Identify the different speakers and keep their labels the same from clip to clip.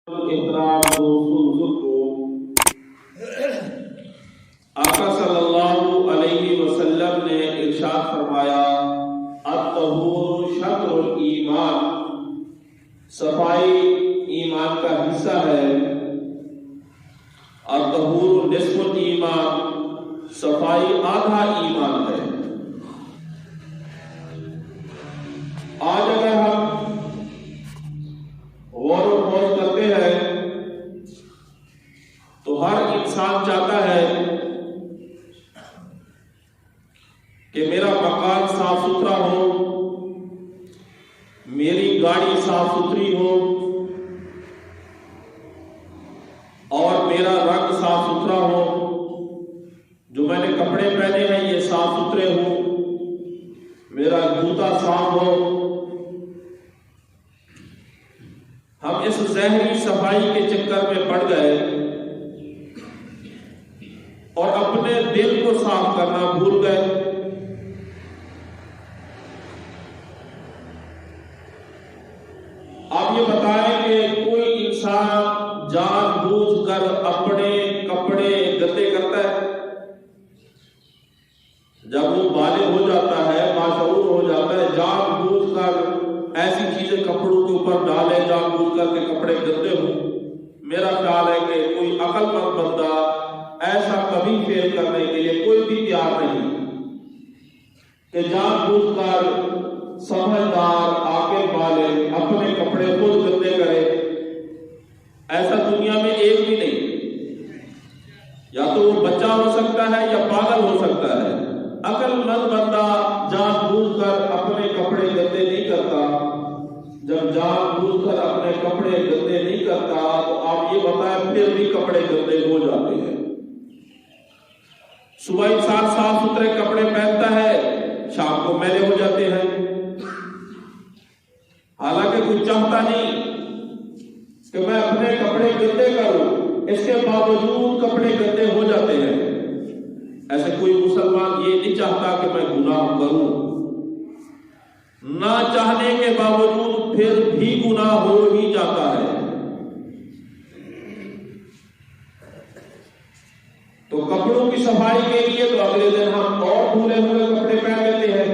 Speaker 1: احترام دوستوں بزرگوں، آقا صلی اللہ علیہ وسلم نے ارشاد فرمایا الطہور شطر الایمان، صفائی ایمان کا حصہ ہے، الطہور نصف الایمان، صفائی آدھا ایمان ہے۔ آج اگر ہم غور و خوض کرتے ہیں تو ہر انسان چاہتا ہے کہ میرا مکان صاف ستھرا ہو، میری گاڑی صاف ستھری ہو اور میرا رنگ صاف ستھرا ہو، جو میں نے کپڑے پہنے ہیں یہ صاف ستھرے ہوں، میرا جوتا صاف ہو۔ ہم اس ظاہری صفائی کے چکر میں پڑ گئے اور اپنے دل کو صاف کرنا بھول گئے۔ آپ یہ بتائیں کہ کوئی انسان جان بوجھ کر اپنے کپڑے گندے کرتا ہے؟ جب وہ بالغ ہو جاتا ہے، باشعور ہو جاتا ہے، جان بوجھ کر ایسی چیزیں کپڑوں کے اوپر ڈالے، جان بوجھ کر کے کپڑے گندے ہوں، میرا خیال ہے کہ کوئی عقل مند بندہ ایسا کبھی فیل کرنے کے لیے کوئی بھی تیار نہیں کہ جان بوجھ کر سمجھدار عاقل بالغ اپنے کپڑے خود گندے کرے۔ ایسا دنیا میں ایک بھی نہیں، یا تو وہ بچہ ہو سکتا ہے یا پاگل ہو سکتا ہے۔ عقل مند بندہ جان بوجھ کر اپنے کپڑے گندے نہیں کرتا۔ جب جان بوجھ کر اپنے کپڑے گندے نہیں کرتا تو آپ یہ بتائیں پھر بھی کپڑے گندے ہو جاتے ہیں۔ صبح انسان صاف ستھرے کپڑے پہنتا ہے، شام کو میلے ہو جاتے ہیں، حالانکہ کوئی چاہتا نہیں کہ میں اپنے کپڑے گندے کروں، اس کے باوجود کپڑے گندے ہو جاتے ہیں۔ ایسے کوئی مسلمان یہ نہیں چاہتا کہ میں گناہ کروں، نہ چاہنے کے باوجود پھر بھی گناہ ہو ہی جاتا ہے۔ تو کپڑوں کی صفائی کے لیے تو اگلے دن ہم اور دھلے ہوئے کپڑے پہن لیتے ہیں،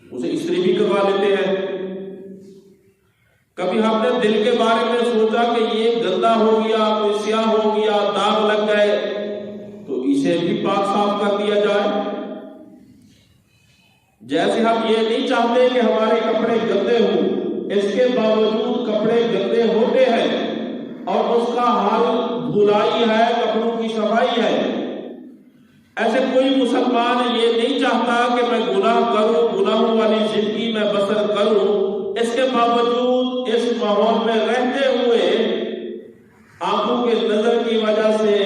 Speaker 1: اسے استری بھی کروا لیتے ہیں۔ کبھی ہم نے دل کے بارے میں سوچا کہ یہ گندا ہو گیا، کوئی سیاہ ہو گیا، داغ لگ گئے، تو اسے بھی پاک صاف کر دیا جائے۔ جیسے ہم یہ نہیں چاہتے کہ ہمارے کپڑے گندے ہوں، اس کے باوجود کپڑے گندے ہوتے ہیں اور اس کا حل دھلائی ہے، کپڑوں کی صفائی ہے۔ ایسے کوئی مسلمان یہ نہیں چاہتا کہ میں گناہ کروں، گناہوں والی زندگی میں بسر کروں، اس کے باوجود اس ماحول میں رہتے ہوئے آنکھوں کے نظر کی وجہ سے،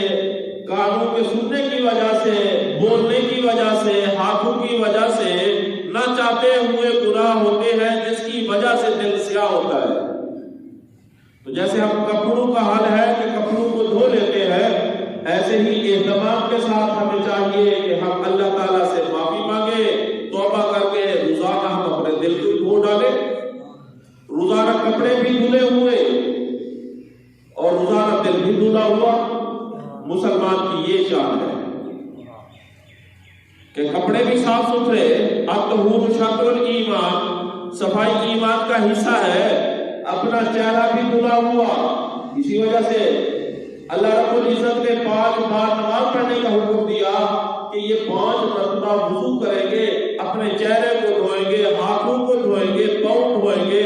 Speaker 1: کانوں کے سننے کی وجہ سے، بولنے کی وجہ سے، ہاتھوں کی وجہ سے نہ چاہتے ہوئے گناہ ہوتے ہیں، جس کی وجہ سے دل سیاہ ہوتا ہے۔ تو جیسے ہم کپڑوں کا حل ہے کہ کپڑوں کو دھو لیتے ہیں، ایسے ہی اہتمام کے ساتھ ہمیں چاہیے کہ ہم اللہ تعالیٰ سے معافی مانگے، توبہ کر کے روزانہ ہم اپنے دل کو دھو ڈالیں۔ روزانہ کپڑے بھی دھلے ہوئے اور روزانہ دل بھی دھلا ہوا، مسلمان کی یہ شان ہے کہ کپڑے بھی صاف ستھرے۔ الطہور شطر الایمان، صفائی ایمان کا حصہ ہے، اپنا چہرہ بھی دھلا ہوا۔ اسی وجہ سے اللہ رب العزت نے 5 بار نماز پڑھنے کا حکم دیا کہ یہ 5 مرتبہ وضو کریں گے، اپنے چہرے کو دھوئیں گے، ہاتھوں کو دھوئیں گے، پاؤں دھوئیں گے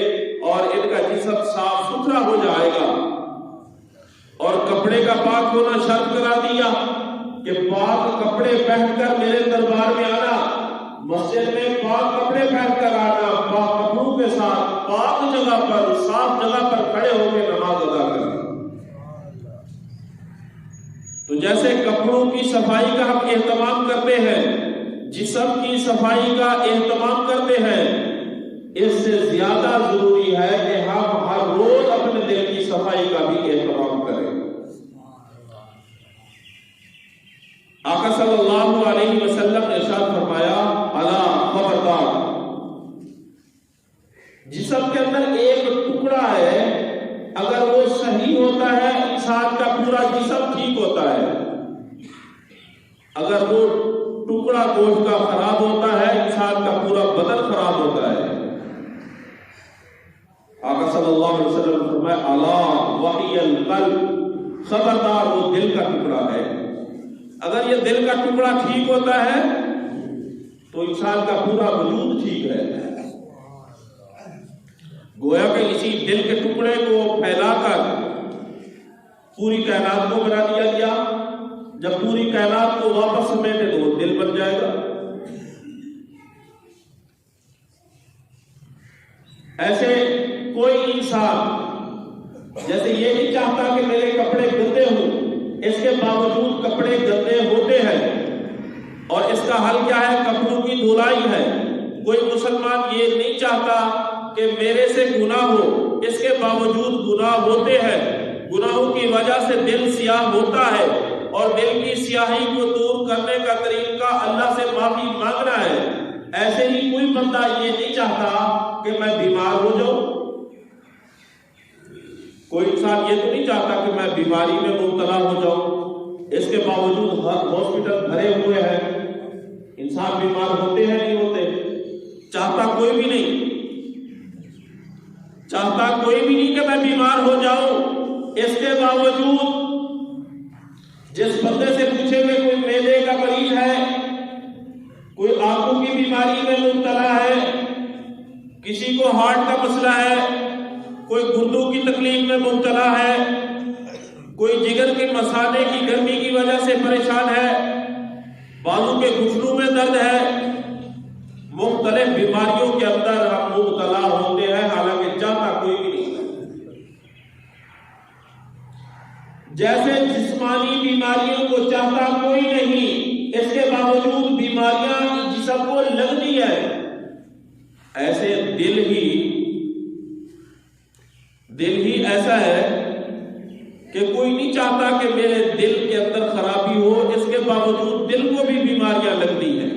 Speaker 1: اور ان کا جسم صاف ستھرا ہو جائے گا۔ اور کپڑے کا پاک ہونا شرط کرا دیا کہ پاک کپڑے پہن کر میرے دربار میں آنا، مسجد میں پاک کپڑے پہن کر آنا، پاک کپڑوں کے ساتھ پاک جگہ پر، صاف جگہ پر کھڑے ہو کے نماز ادا کرنا۔ تو جیسے کپڑوں کی صفائی کا ہم اہتمام کرتے ہیں، جسم کی صفائی کا اہتمام کرتے ہیں، اس سے زیادہ ضروری ہے کہ ہم ہر روز اپنے دل کی صفائی کا بھی اہتمام کریں۔ آقا صلی اللہ علیہ وسلم نے ارشاد فرمایا، الا خبردار، جسم کے اندر ایک ٹکڑا ہے انسان کا پورا جسم ٹھیک ہوتا ہے، اگر وہ ٹکڑا گوشت کا خراب ہوتا ہے انسان کا پورا بدن خراب ہوتا ہے۔ آقا صلی اللہ علیہ وسلم نے فرمایا الا وحی القلب، خبردار وہ دل کا ٹکڑا ہے، اگر یہ دل کا ٹکڑا ٹھیک ہوتا ہے تو انسان کا پورا وجود ٹھیک ہے۔ گویا کہ اسی دل کے ٹکڑے کو پھیلا کر پوری کائنات کو بنا دیا گیا، جب پوری کائنات کو واپس سمیٹے تو وہ دل بن جائے گا۔ ایسے کوئی انسان جیسے یہ نہیں چاہتا کہ میرے کپڑے گندے ہوں، اس کے باوجود کپڑے گندے ہوتے ہیں، اور اس کا حل کیا ہے؟ کپڑوں کی دھلائی ہے۔ کوئی مسلمان یہ نہیں چاہتا کہ میرے سے گناہ ہو، اس کے باوجود گناہ ہوتے ہیں، گناہوں کی وجہ سے دل سیاہ ہوتا ہے، اور دل کی سیاہی کو دور کرنے کا طریقہ اللہ سے معافی مانگنا ہے۔ ایسے ہی کوئی بندہ یہ نہیں چاہتا کہ میں بیمار ہو جاؤں، کوئی انسان یہ تو نہیں چاہتا کہ میں بیماری میں مبتلا ہو جاؤں، اس کے باوجود ہاسپٹل بھرے ہوئے ہیں، انسان بیمار ہوتے ہیں نہیں ہوتے؟ چاہتا کوئی بھی نہیں کہ میں بیمار ہو جاؤں، اس کے باوجود جس بندے سے پوچھیں گے کوئی معدے کا مریض ہے، کوئی آنکھوں کی بیماری میں مبتلا ہے، کسی کو ہارٹ کا مسئلہ ہے، کوئی گردوں کی تکلیف میں مبتلا ہے، کوئی جگر کے مثانے کی گرمی کی وجہ سے پریشان ہے، بازو کے گھٹنوں میں درد ہے، مختلف بیماریوں کے اندر ہم مبتلا ہوتے ہیں، حالانکہ چاہتا کوئی بھی نہیں۔ جیسے جسمانی بیماریوں کو چاہتا کوئی نہیں، اس کے باوجود بیماریاں جسم کو لگتی ہے، ایسے دل ہی ایسا ہے کہ کوئی نہیں چاہتا کہ میرے دل کے اندر خرابی ہو، اس کے باوجود دل کو بھی بیماریاں لگتی ہیں،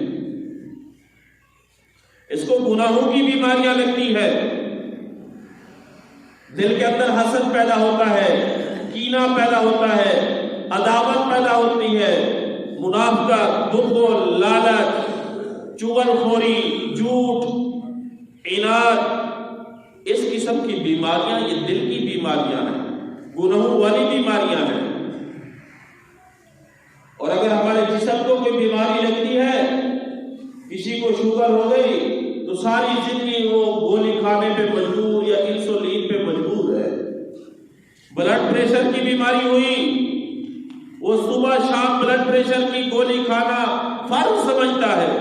Speaker 1: اس کو گناہوں کی بیماریاں لگتی ہے، دل کے اندر حسد پیدا ہوتا ہے، کینہ پیدا ہوتا ہے، عداوت پیدا ہوتی ہے، منافقت، بخل، لالچ، چغل خوری، جھوٹ، عناد، اس قسم کی بیماریاں یہ دل کی بیماریاں ہیں، گناہوں والی بیماریاں ہیں۔ اور اگر ہمارے جسم کو کوئی بیماری لگتی ہے، کسی کو شوگر ہو گئی تو ساری زندگی وہ گولی کھانے پہ مجبور یا انسولین پہ مجبور ہے۔ بلڈ پریشر کی بیماری ہوئی، وہ صبح شام بلڈ پریشر کی گولی کھانا فرض سمجھتا ہے،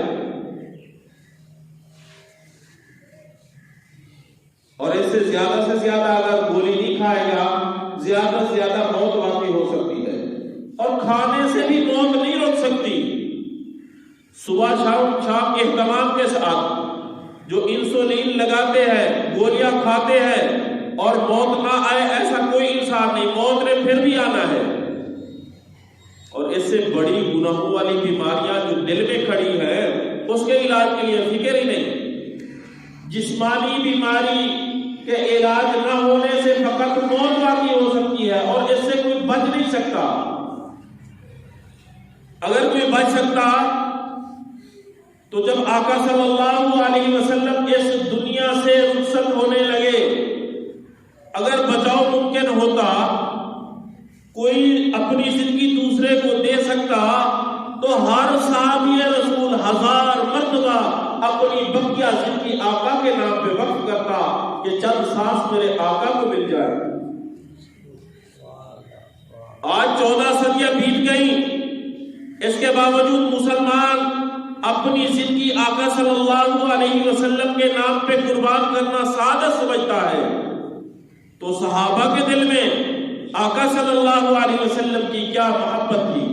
Speaker 1: اور اس سے زیادہ اگر گولی نہیں کھائے گا، زیادہ سے زیادہ موت واقع ہو سکتی ہے، اور کھانے سے بھی موت نہیں روک سکتی۔ صبح شام اہتمام کے ساتھ جو انسولین لگاتے ہیں، گولیاں کھاتے ہیں اور موت نہ آئے، ایسا کوئی انسان نہیں، موت نے پھر بھی آنا ہے۔ اور اس سے بڑی گناہوں والی بیماریاں جو دل میں کھڑی ہیں، اس کے علاج کے لیے فکر ہی نہیں۔ جسمانی بیماری کے علاج نہ ہونے سے فقط موت واقع ہو سکتی ہے، اور اس سے کوئی بچ نہیں سکتا۔ اگر کوئی بچ سکتا تو جب آقا صلی اللہ علیہ وسلم اس دنیا سے رخصت ہونے لگے، اگر بچاؤ ممکن ہوتا، کوئی اپنی زندگی دوسرے کو دے سکتا، تو ہر صحابی رسول 1000 مرتبہ اپنی بقیہ زندگی آقا کے نام پہ وقف کرتا کہ چند سانس میرے آقا کو مل جائے۔ آج 14 صدیاں بیت گئی، اس کے باوجود مسلمان اپنی زندگی آقا صلی اللہ علیہ وسلم کے نام پہ قربان کرنا سعادت سمجھتا ہے، تو صحابہ کے دل میں آقا صلی اللہ علیہ وسلم کی کیا محبت تھی۔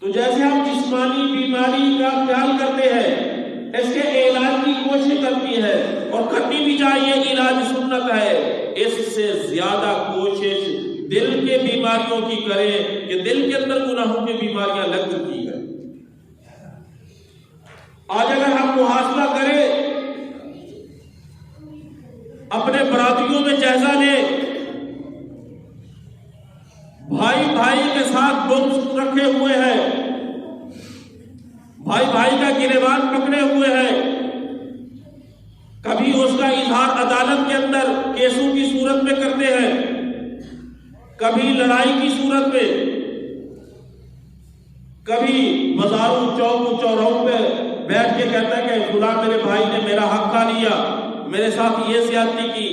Speaker 1: تو جیسے ہم جسمانی بیماری کا خیال کرتے ہیں، اس کے علاج کی کوشش کرتی ہے، اور کرنی بھی چاہیے، علاج سنت ہے، اس سے زیادہ کوشش دل کے بیماریوں کی کریں کہ دل کے اندر گناہوں کی بیماریاں لگ چکی ہے۔ آج اگر ہم محاسبہ کریں، اپنے برادریوں میں جائزہ لیں، بھائی بھائی کے ساتھ بغض رکھے ہوئے ہیں، بھائی بھائی کا گریبان پکڑے ہوئے ہیں، کبھی اس کا اظہار عدالت کے اندر کیسوں کی صورت میں کرتے ہیں، کبھی لڑائی کی صورت میں، کبھی بازاروں چوکوں چوراہوں پہ بیٹھ کے کہتا ہے کہ فلاں میرے بھائی نے میرا حق کھا لیا، میرے ساتھ یہ زیادتی کی۔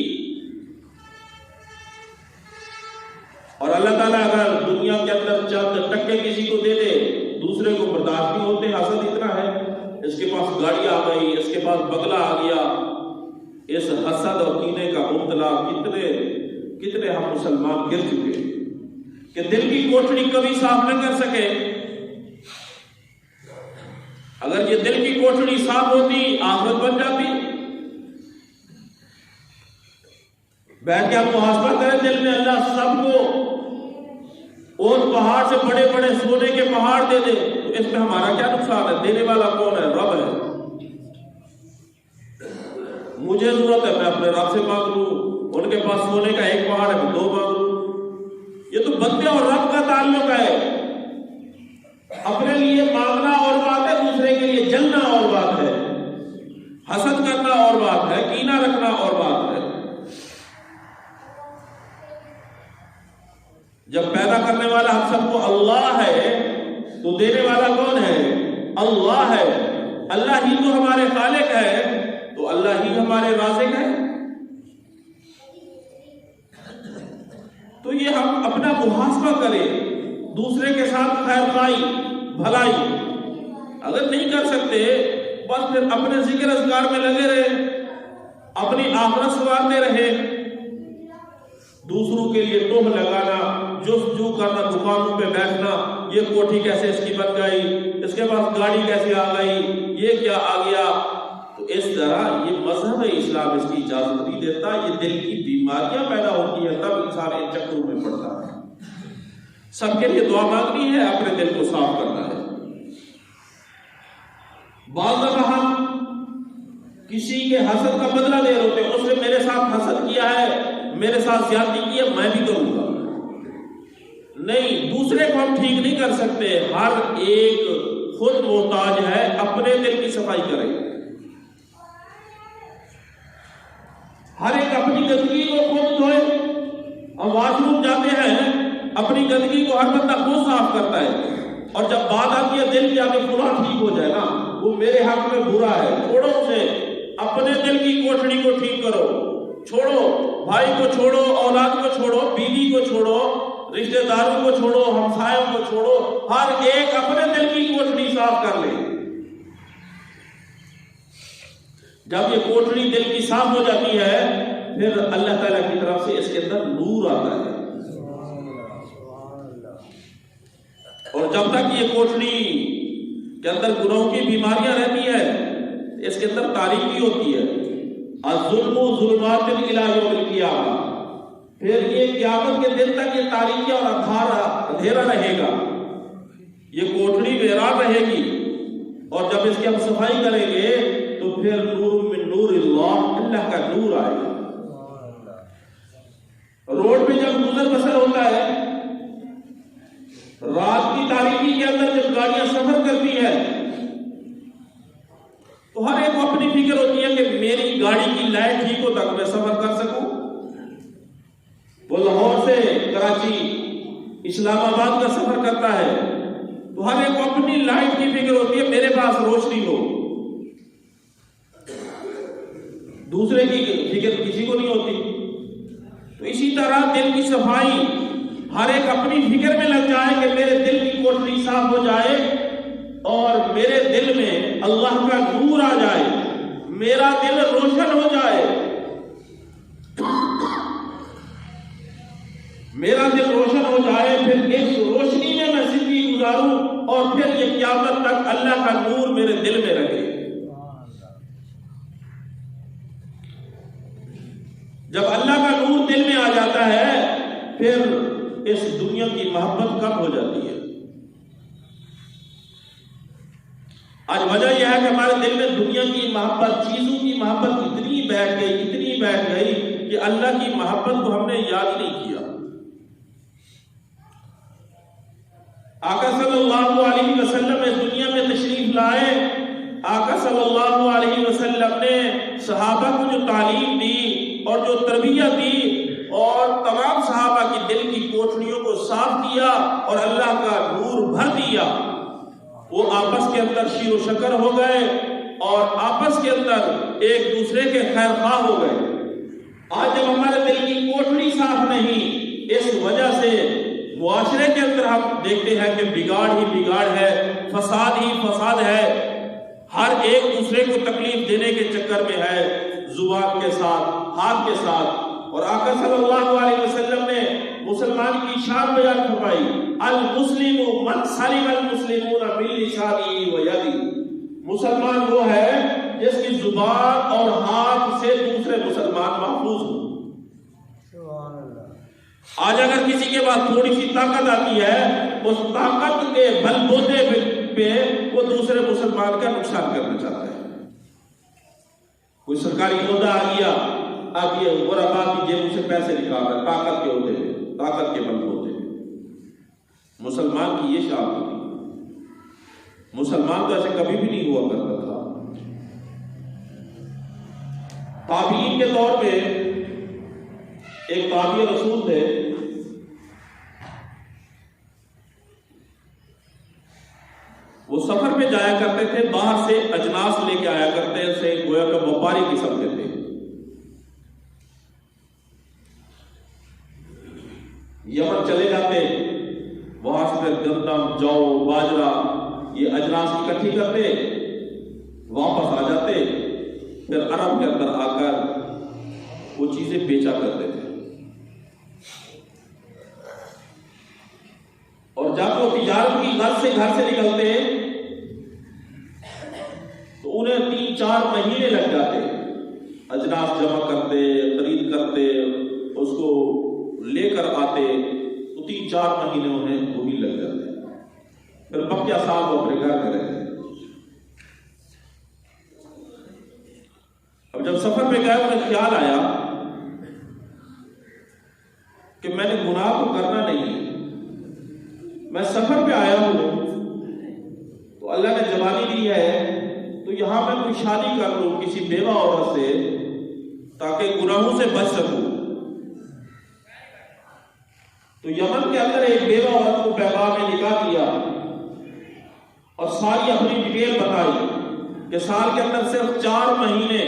Speaker 1: اور اللہ تعالیٰ اگر دنیا کے اندر چند ٹکے کسی کو دے دے، دوسرے کو برداشت نہیں ہوتے۔ حسد اتنا ہے، اس کے پاس گاڑی آ گئی، اس کے پاس بنگلہ آ گیا۔ اس حسد اور کینے کا مبتلا کتنے ہم مسلمان گر چکے کہ دل کی کوٹڑی کبھی صاف نہ کر سکے۔ اگر یہ دل کی کوٹڑی صاف ہوتی، آخرت بن جاتی۔ بیٹھ کے ہم محاسبہ کریں دل میں، اللہ سب کو اور پہاڑ سے بڑے بڑے سونے کے پہاڑ دے دے تو اس میں ہمارا کیا نقصان ہے؟ دینے والا کون ہے؟ رب ہے۔ مجھے ضرورت ہے، میں اپنے رب سے مانگ لوں، ان کے پاس سونے کا ایک پہاڑ ہے، میں 2 مانگ لوں۔ یہ تو بندے اور رب کا تعلق ہے۔ اپنے لیے مانگنا اور بات ہے، دوسرے کے لیے جلنا اور بات ہے، حسد کرنا اور بات ہے، کینہ رکھنا اور بات ہے۔ جب پیدا کرنے والا ہم سب کو اللہ ہے تو دینے والا کون ہے؟ اللہ ہے۔ اللہ ہی تو ہمارے خالق ہے تو اللہ ہی ہمارے رازق ہے۔ تو یہ ہم اپنا محاسبہ کریں، دوسرے کے ساتھ خیر خواہی بھلائی اگر نہیں کر سکتے، بس پھر اپنے ذکر اذکار میں لگے رہے، اپنی آخرت سنوارتے رہے۔ دوسروں کے لیے توہ لگانا، جستجو کرنا، دکانوں پہ بیٹھنا، یہ کوٹھی کیسے اس کی بن گئی، اس کے پاس گاڑی کیسے آ گئی، یہ کیا آ گیا۔ تو اس طرح یہ مذہب اسلام اس کی اجازت نہیں دیتا۔ یہ دل کی بیماریاں پیدا ہوتی ہیں، تب انسان ان چکروں میں پڑتا ہے۔ سب کے لیے دعا مانگنی ہے، اپنے دل کو صاف کرنا ہے۔ بعض دفعہ ہم کسی کے حسد کا بدلہ لے رہے ہوتے ہیں، اس نے میرے ساتھ حسد کیا ہے، میرے ساتھ زیادتی کی ہے، میں بھی کروں گا۔ نہیں، دوسرے کو ہم ٹھیک نہیں کر سکتے۔ ہر ایک خود محتاج ہے، اپنے دل کی صفائی کرے۔ ہر ایک اپنی گندگی کو خود دھوئے۔ ہم واش روم جاتے ہیں، اپنی گندگی کو ہر بندہ خود صاف کرتا ہے، اور جب بات آتی ہے دل کی، آگے فلاں ٹھیک ہو جائے نا، وہ میرے حق میں برا ہے، چھوڑو اسے۔ اپنے دل کی کوٹڑی کو ٹھیک کرو، چھوڑو، بھائی کو چھوڑو، اولاد کو چھوڑو، بیوی کو چھوڑو، رشتہ داروں کو چھوڑو، ہمسایوں کو چھوڑو، ہر ایک اپنے دل کی کوٹڑی صاف کر لے۔ جب یہ کوٹڑی دل کی صاف ہو جاتی ہے، پھر اللہ تعالیٰ کی طرف سے اس کے اندر نور آتا ہے۔ اور جب تک یہ کوٹڑی کے اندر گناہوں کی بیماریاں رہتی ہے، اس کے اندر تاریکی ہوتی ہے۔ الظلم ظلمات الی یوم القیامہ، پھر یہ قیامت کے دن تک یہ تاریکی اور اندھیرا رہے گا، یہ کوٹڑی ویران رہے گی۔ اور جب اس کی ہم صفائی کریں گے تو پھر نور من نور اللہ کا نور آئے گا۔ روڈ پہ جب گزر بسر ہوتا ہے، رات کی تاریکی کے اندر جب گاڑیاں سفر کرتی ہیں، تو ہر ایک کو اپنی فکر ہوتی ہے کہ میری گاڑی کی لائٹ ٹھیک ہو تک میں سفر کر سکوں۔ وہ لاہور سے کراچی، اسلام آباد کا سفر کرتا ہے، تو ہر ایک کو اپنی لائٹ کی فکر ہوتی ہے میرے پاس روشنی ہو، دوسرے کی فکر کسی کو نہیں ہوتی۔ تو اسی طرح دل کی صفائی، ہر ایک اپنی فکر میں لگ جائے کہ میرے دل کی کوٹڑی صاف ہو جائے اور میرے دل میں اللہ کا نور آ جائے، میرا دل روشن ہو جائے، میرا دل روشن ہو جائے، پھر اس روشنی میں میں زندگی گزاروں، اور پھر یہ قیامت تک اللہ کا نور میرے دل میں رہے۔ جب اللہ کا نور دل میں آ جاتا ہے، پھر اس دنیا کی محبت کم ہو جاتی ہے۔ آج وجہ یہ ہے کہ ہمارے دل میں دنیا کی محبت، چیزوں کی محبت اتنی بیٹھ گئی کہ اللہ کی محبت کو ہم نے یاد نہیں کیا۔ آقا صلی اللہ علیہ وسلم اس دنیا میں تشریف لائے، آقا صلی اللہ علیہ وسلم نے صحابہ کو جو تعلیم دی اور جو تربیت دی اور تمام صحابہ کی دل کی کوٹھڑیوں کو صاف کیا اور اللہ کا نور بھر دیا، وہ آپس کے اندر شیر و شکر ہو گئے اور آپس کے اندر ایک دوسرے کے خیر خواہ ہو گئے۔ آج جب ہمارے دل کی کوٹھڑی صاف نہیں، اس وجہ سے معاشرے کے اندر ہم دیکھتے ہیں کہ بگاڑ ہی بگاڑ ہے، فساد ہی فساد ہے، ہر ایک دوسرے کو تکلیف دینے کے چکر میں ہے، زبان کے ساتھ، ہاتھ کے ساتھ۔ اور آقا صلی اللہ علیہ وسلم نے مسلمان کی شان بیان فرمائی، المسلم من سلم المسلمون من لسانه ويده، مسلمان وہ ہے جس کی زبان اور ہاتھ سے دوسرے مسلمان محفوظ ہوں۔ آج اگر کسی کے پاس تھوڑی سی طاقت آتی ہے، اس طاقت کے بل بوتے پہ وہ دوسرے مسلمان کا نقصان کرنا چاہتا ہے۔ کوئی سرکاری عہدہ آ گیا، اب یہ غربا کی جیب سے پیسے نکال رہا ہے طاقت کے عہدے پہ، طاقت کے بل بوتے پہ۔ مسلمان کی یہ شان ہوتی، مسلمان تو ایسے کبھی بھی نہیں ہوا کرتا تھا۔ تابعین کے دور پہ ایک تابعی رسول تھے، وہ سفر پہ جایا کرتے تھے، باہر سے اجناس لے کے آیا کرتے تھے، گویا کہ وپاری قسم کے تھے۔ یمن چلے جاتے، وہاں سے گندم، جو، باجرہ، یہ اجناس اکٹھی کرتے، واپس آ جاتے، پھر عرب کے اندر آ کر وہ چیزیں بیچا کرتے تھے۔ اور جب وہ تجارت کی غرض سے گھر سے نکلتے تو انہیں 3-4 مہینے لگ جاتے، اجناس جمع کرتے، خرید کرتے، اس کو لے کر آتے، تو 3-4 مہینے انہیں وہ بھی لگ جاتے، پھر بقیہ صاحب وہ اپنے گھر میں رہتے۔ اب جب سفر پہ گئے انہیں خیال آیا کہ میں نے گناہ تو کرنا نہیں، میں سفر پہ آیا ہوں تو اللہ نے جوانی دی ہے، تو یہاں میں کوئی شادی کر لوں کسی بیوہ عورت سے تاکہ گناہوں سے بچ سکوں۔ تو یمن کے اندر ایک بیوہ عورت کو پیغام میں نکاح کیا اور ساری اپنی ڈیٹیل بتائی کہ سال کے اندر صرف 4 مہینے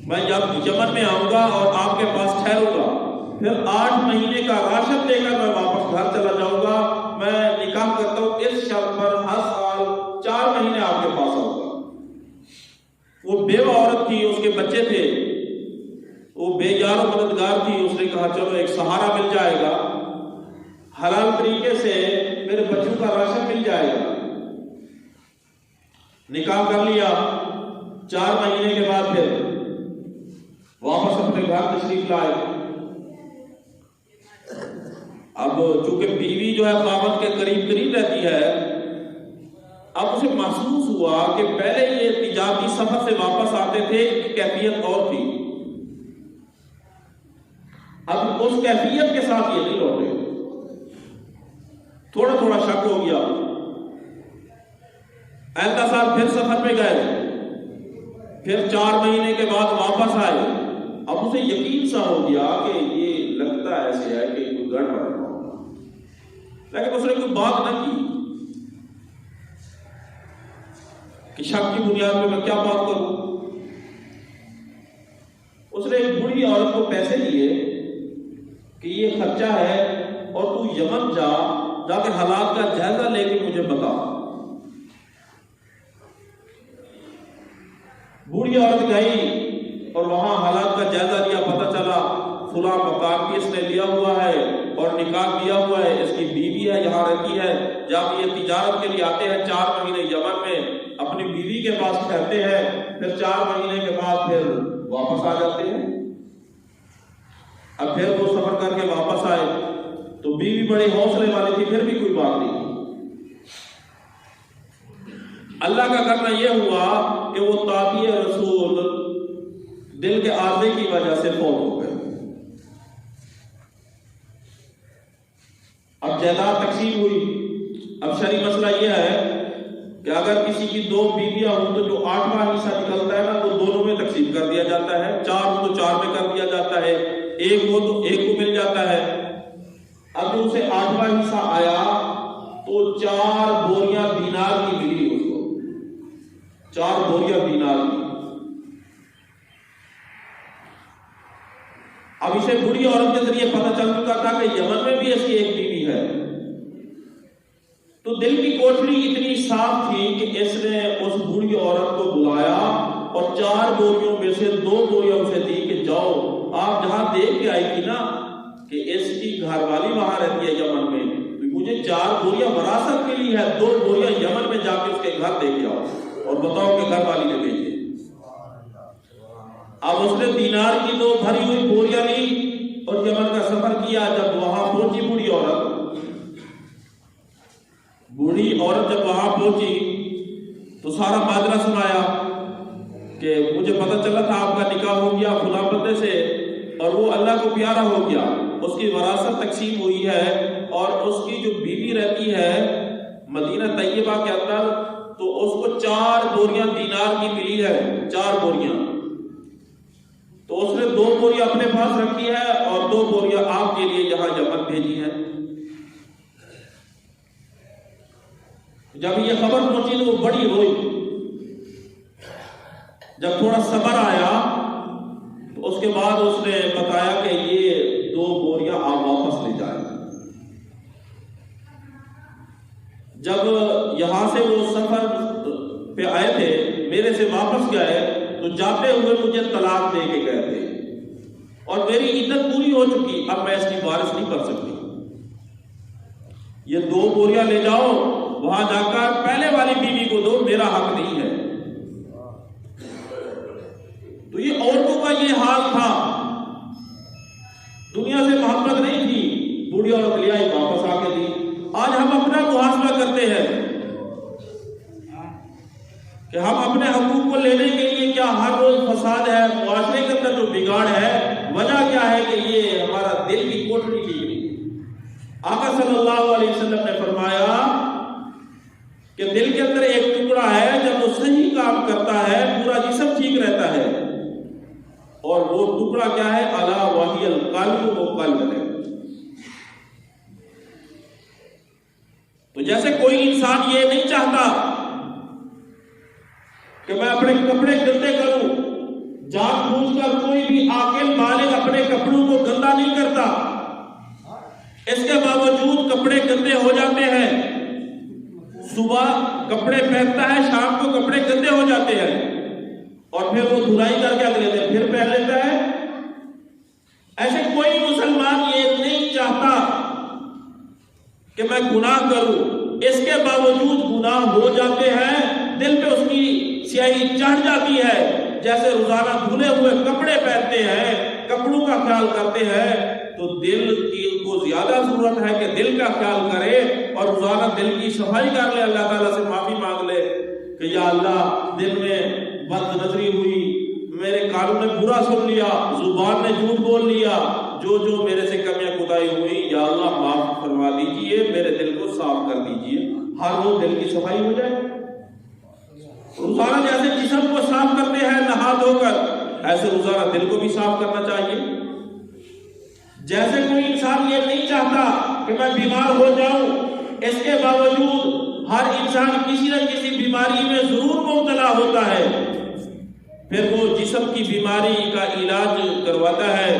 Speaker 1: میں جب یمن میں آؤں گا اور آپ کے پاس ٹھہروں گا، پھر 8 مہینے کا راشن دے کر میں واپس گھر چلا جاؤں گا، میں نکاح کرتا ہوں اس شرط پر ہر سال 4 مہینے آپ کے پاس آؤں گا۔ وہ بیوہ عورت تھی، اس کے بچے تھے، وہ بے یار و مددگار تھی، اس نے کہا چلو ایک سہارا مل جائے گا، حلال طریقے سے میرے بچوں کا راشن مل جائے گا۔ نکاح کر لیا، 4 مہینے کے بعد پھر واپس اپنے گھر تشریف لائے۔ اب چونکہ بیوی جو ہے خاوند کے قریب قریب رہتی ہے، اب اسے محسوس ہوا کہ پہلے یہ تجارتی سفر سے واپس آتے تھے کیفیت اور تھی، اب اس کیفیت کے ساتھ یہ نہیں لوٹے۔ تھوڑا تھوڑا شک ہو گیا، آئندہ سال پھر سفر پہ گئے، پھر 4 مہینے کے بعد واپس آئے۔ اب اسے یقین سا ہو گیا کہ یہ لگتا ایسے ہے کہ کوئی گڑبڑ ہے، لیکن اس نے کوئی بات نہ کی کہ شک کی بنیاد پہ میں کیا بات کروں۔ اس نے ایک بڑی عورت کو پیسے دیے کہ یہ خرچہ ہے اور تو یمن جا کے حالات کا جائزہ لے کے مجھے بتا۔ بوڑھی عورت گئی اور وہاں حالات کا جائزہ لیا، پتہ چلا فلاں مکان بھی اس نے لیا ہوا ہے اور نکاح کیا ہوا ہے، اس کی بیوی ہے، یہاں رہتی ہے، جب یہ تجارت کے لیے آتے ہیں 4 مہینے یمن میں اپنی بیوی کے پاس ٹھہرتے ہیں، پھر 4 مہینے کے بعد پھر واپس آ جاتے ہیں۔ اب پھر وہ سفر کر کے واپس آئے تو بیوی بڑے حوصلے والی تھی، پھر بھی کوئی بات نہیں۔ اللہ کا کرنا یہ ہوا کہ وہ تابعی رسول دل کے عارضے کی وجہ سے فوت ہو گئے۔ اب جائیداد تقسیم ہوئی. اب شرعی مسئلہ یہ ہے کہ اگر کسی کی 2 بیویاں ہوں تو جو 8واں حصہ نکلتا ہے نا وہ دونوں میں تقسیم کر دیا جاتا ہے. 4 ہو تو 4 میں کر دیا جاتا ہے. 1 ہو تو 1 کو مل جاتا ہے. اب جو اسے 8واں حصہ آیا تو 4 بوریاں دینار کی ملی اس کو. 4 بوریاں دینار کی. اب اسے بوڑھی عورت کے ذریعے پتہ چل چکا تھا کہ یمن میں بھی اس کی ایک بیوی ہے. تو دل کی کوٹھڑی اتنی صاف تھی کہ اس نے اس بوڑھی عورت کو بلایا اور 4 بوریوں میں سے 2 بوریاں اسے دی کہ جاؤ آپ جہاں دیکھ کے آئی تھی نا کہ اس کی گھر والی وہاں رہتی ہے یمن میں, تو مجھے 4 بوریاں وراثت ملی ہے, 2 بوریاں یمن میں جا کے اس کے گھر دے کے آؤ اور بتاؤ کہ گھر والی نے بھیجی. اب اس نے دینار کی 2 بھری ہوئی بوریاں لی اور یمن کا سفر کیا. جب وہاں پہنچی بوڑھی عورت جب وہاں پہنچی تو سارا ماجرا سنایا کہ مجھے پتہ چلا تھا آپ کا نکاح ہو گیا فلاں بندے سے اور وہ اللہ کو پیارا ہو گیا, اس کی وراثت تقسیم ہوئی ہے اور اس کی جو بیوی رہتی ہے مدینہ طیبہ کے اندر تو اس کو 4 بوریاں دینار کی ملی ہے. 4 بوریاں. تو اس نے 2 بوریاں اپنے پاس رکھی ہے اور 2 بوریاں آپ کے لیے یہاں یمن بھیجی ہے. جب یہ خبر پہنچی تو وہ بڑی روئی. جب تھوڑا صبر آیا تو اس کے بعد اس نے بتایا کہ یہ 2 بوریاں آپ واپس لے جائیں. جب یہاں سے وہ سفر پہ آئے تھے میرے سے واپس گئے تو جاتے ہوئے مجھے طلاق دے کے گئے تھے اور میری عدت پوری ہو چکی, اب میں اس کی وارث نہیں کر سکتی. یہ 2 بوریاں لے جاؤ وہاں جا کر پہلے والی بیوی کو دو, میرا حق نہیں ہے. تو یہ عورتوں کا یہ حال تھا. دنیا سے محبت نہیں تھی, بوڑھی عورت لے آئی واپس آ کے دی. آج ہم اپنا محاسبہ کرتے ہیں کہ ہم اپنے حقوق کو لینے کے لیے کیا ہر روز فساد ہے, معاشرے کے اندر جو بگاڑ ہے وجہ کیا ہے کہ یہ ہمارا دل کی کوٹھڑی ٹھیک نہیں. آقا صلی اللہ علیہ وسلم نے فرمایا کہ دل کے اندر ایک ٹکڑا ہے جب وہ صحیح کام کرتا ہے پورا جسم ٹھیک رہتا ہے, اور وہ ٹکڑا کیا ہے, الا وحی القلب, وہ قلب ہے. تو جیسے کوئی انسان یہ نہیں چاہتا کہ میں اپنے کپڑے گندے کروں, جان بوجھ کر کوئی بھی عاقل بالغ اپنے کپڑوں کو گندا نہیں کرتا, اس کے باوجود کپڑے گندے ہو جاتے ہیں. صبح کپڑے پہنتا ہے, شام کو کپڑے گندے ہو جاتے ہیں اور پھر وہ دھلائی کر کے اگلے دن پھر پہن لیتا ہے. ایسے کوئی مسلمان یہ نہیں چاہتا کہ میں گناہ کروں, اس کے باوجود گناہ ہو جاتے ہیں, دل پہ اس کی سیاہی چڑھ جاتی ہے. جیسے روزانہ دھلے ہوئے کپڑے پہنتے ہیں, کپڑوں کا خیال کرتے ہیں, تو دل کی کو زیادہ ضرورت ہے کہ دل کا خیال کرے اور روزانہ دل کی صفائی کر لے, اللہ تعالیٰ سے معافی مانگ لے کہ یا اللہ دل میں بد نظری ہوئی, میرے کانوں نے برا سن لیا, زبان نے جھوٹ بول لیا, جو میرے سے کمیاں کوتاہی ہوئی یا اللہ معاف فرما دیجئے, میرے دل کو صاف کر دیجئے. ہر روز دل کی صفائی ہو جائے. روزانہ جیسے جسم کو صاف کرتے ہیں نہا دھو کر, ایسے روزانہ دل کو بھی صاف کرنا چاہیے. جیسے کوئی انسان یہ نہیں چاہتا کہ میں بیمار ہو جاؤں, اس کے باوجود ہر انسان کسی نہ کسی بیماری میں ضرور مبتلا ہوتا ہے. پھر وہ جسم کی بیماری کا علاج کرواتا ہے,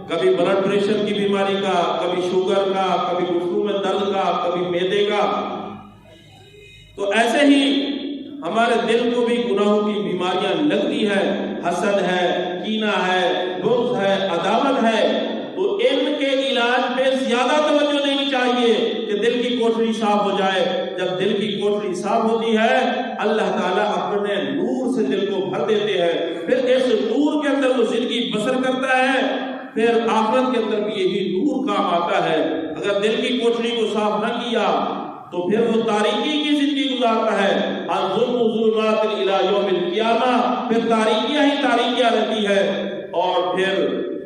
Speaker 1: کبھی بلڈ پریشر کی بیماری کا, کبھی شوگر کا, کبھی گھٹنوں میں درد کا, کبھی معدے کا. تو ایسے ہی ہمارے دل کو بھی گناہوں کی بیماریاں لگتی ہے, حسد ہے, کینہ ہے, بغض ہے, عداوت ہے. تو ان کے علاج پہ زیادہ توجہ دینی چاہیے کہ دل کی کوٹھڑی صاف ہو جائے. جب دل کی کوٹھڑی صاف ہوتی ہے اللہ تعالیٰ اپنے نور سے دل کو بھر دیتے ہیں, پھر اس نور کے اندر وہ زندگی بسر کرتا ہے, پھر آخرت کے اندر بھی یہی نور کام آتا ہے. اگر دل کی کوٹھڑی کو صاف نہ کیا تو پھر وہ تاریکی کی زندگی گزارتا ہے. الظلم ظلمات الی یوم القیامہ, پھر تاریکیاں ہی تاریکیاں رہتی ہے اور پھر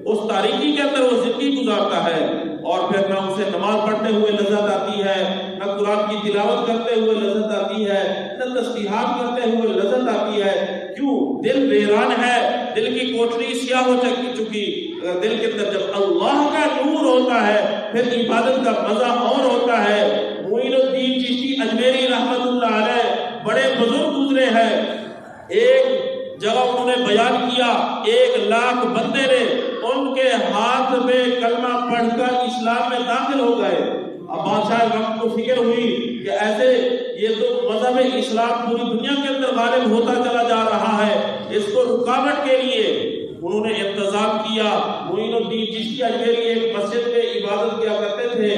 Speaker 1: اس تاریکی کے اندر وہ زندگی گزارتا ہے اور پھر نہ اسے نماز نماز پڑھتے ہوئے لذت آتی ہے، نہ قرآن کی تلاوت کرتے ہوئے لذت آتی ہے، نہ تسبیحات کرتے ہوئے لذت آتی ہے۔ کیوں؟ دل ویران ہے، دل کی کوٹری سیاہ ہو چکی۔ دل کے اندر جب اللہ کا نور ہوتا ہے پھر عبادت کا مزہ اور ہوتا ہے۔ معین الدین چشتی اجمیری رحمت اللہ علیہ بڑے بزرگ گزرے ہیں، ایک جگہ انہوں نے بیان کیا 1,00,000 بندے نے ان کے ہاتھ میں کلمہ پڑھ کر اسلام میں داخل ہو گئے۔ اب بادشاہ وقت کو فکر ہوئی کہ ایسے یہ تو مذہب اسلام پوری دنیا کے اندر غالب ہوتا چلا جا رہا ہے، اس کو رکاوٹ کے لیے انہوں نے انتظام کیا۔ معین الدین چشتی اجمیری ایک مسجد میں عبادت کیا کرتے تھے،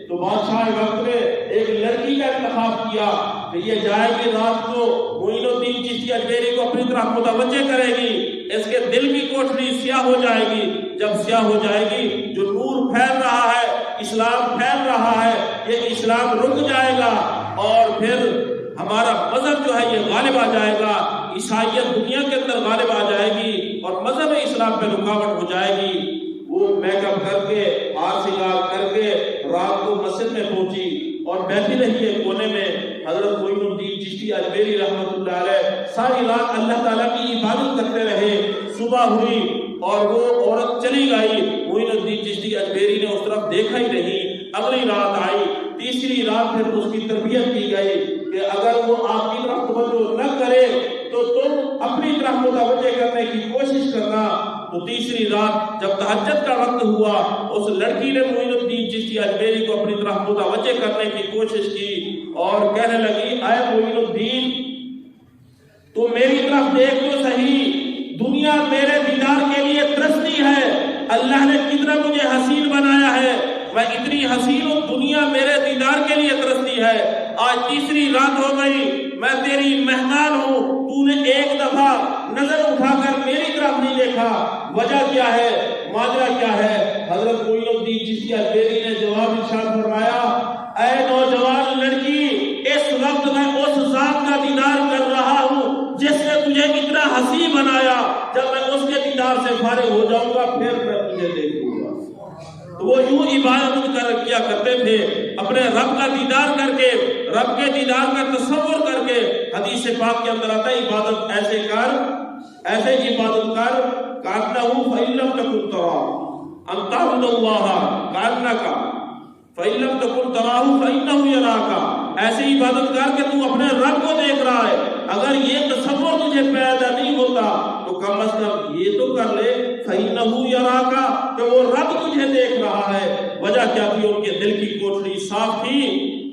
Speaker 1: تو بادشاہ وقت نے ایک لڑکی کا انتخاب کیا کہ یہ جائے گی رات کو معین الدین چشتی اجمیری کو اپنی طرف متوجہ کرے گی، اس کے دل کی کوٹری سیاہ ہو جائے گی۔ جب سیاہ ہو جائے گی جو نور پھیل رہا ہے، اسلام پھیل رہا ہے، یہ اسلام رک جائے گا اور پھر ہمارا مذہب جو ہے یہ غالب آ جائے گا، عیسائیت دنیا کے اندر غالب آ جائے گی اور مذہب اسلام پہ رکاوٹ ہو جائے گی۔ وہ میک اپ کر کے ہار سنگار کر کے رات کو مسجد میں پہنچی اور بیٹھی رہی ہے کونے میں۔ حضرت معین الدین چشتی اجمیری رحمت اللہ علیہ ساری رات اللہ تعالیٰ کی عبادت کرتے رہے۔ صبح ہوئی اور وہ عورت چلی گئی، معین الدین چشتی اجمیری نے اس طرف دیکھا ہی نہیں۔ اگلی رات آئی، تیسری رات پھر اس کی تربیت کی گئی کہ اگر وہ آپ کی طرف توجہ نہ کرے تو تم اپنی طرف متوجہ کرنے کی کوشش کرنا۔ تو تیسری رات جب تہجد کا وقت ہوا، اس لڑکی نے معین الدین چشتی اجمیری کو اپنی طرف متوجہ کرنے کی کوشش کی اور کہنے لگی، اے معین الدین تو میری طرف دیکھ تو صحیح، دنیا میرے دیدار کے لیے ترستی ہے، اللہ نے کتنا مجھے حسین بنایا ہے، میں اتنی حسین ہوں، دنیا میرے دیدار کے لیے ترستی ہے۔ آج تیسری رات ہو گئی، میں تیری مہمان ہوں، تو نے ایک دفعہ نظر اٹھا کر میری طرف نہیں دیکھا، وجہ کیا ہے، ماجرا کیا ہے؟ حضرت معین الدین چشتی اجمیری نے جواب ارشاد فرمایا، اے نوجوان لڑکی، اس وقت میں اس ذات کا دیدار کر رہا ہوں جس نے تجھے اتنا حسین بنایا، جب میں اس کے دیدار سے فارغ ہو جاؤں گا پھر میں تجھے دیکھوں گا۔ تو وہ یوں عبادت کیا کرتے تھے، اپنے رب کا دیدار کر کے، رب کے دیدار کا تصور کر کے۔ حدیث پاک کے اندر آتا ہے عبادت ایسے کر، ایسے عبادت کر کأنہ فإن لم تكن تراه أن تعبد الله كأنك فإن لم تكن تراه فإنه يراك۔ ایسی عبادت کر کے تو اپنے رب کو دیکھ رہا ہے۔ اگر یہ تصور تجھے پیدا نہیں ہوتا تو کم از کم یہ تو کر لے فإنه يراك کہ وہ رب تجھے دیکھ رہا ہے۔ وجہ کیا تھی؟ ان کے دل کی کوٹری صاف تھی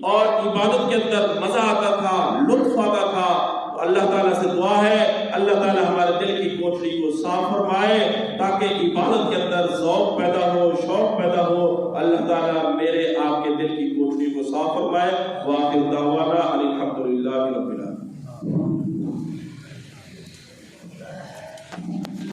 Speaker 1: اور عبادت کے اندر مزہ آتا تھا، لطف آتا تھا۔ اللہ تعالیٰ سے دعا ہے اللہ تعالیٰ ہمارے دل کی کوٹری کو صاف فرمائے تاکہ عبادت کے اندر ذوق پیدا ہو، شوق پیدا ہو۔ اللہ تعالیٰ میرے آپ کے دل کی کوٹری کو صاف فرمائے۔ وآخر دعوانا الحمدللہ رب العالمین۔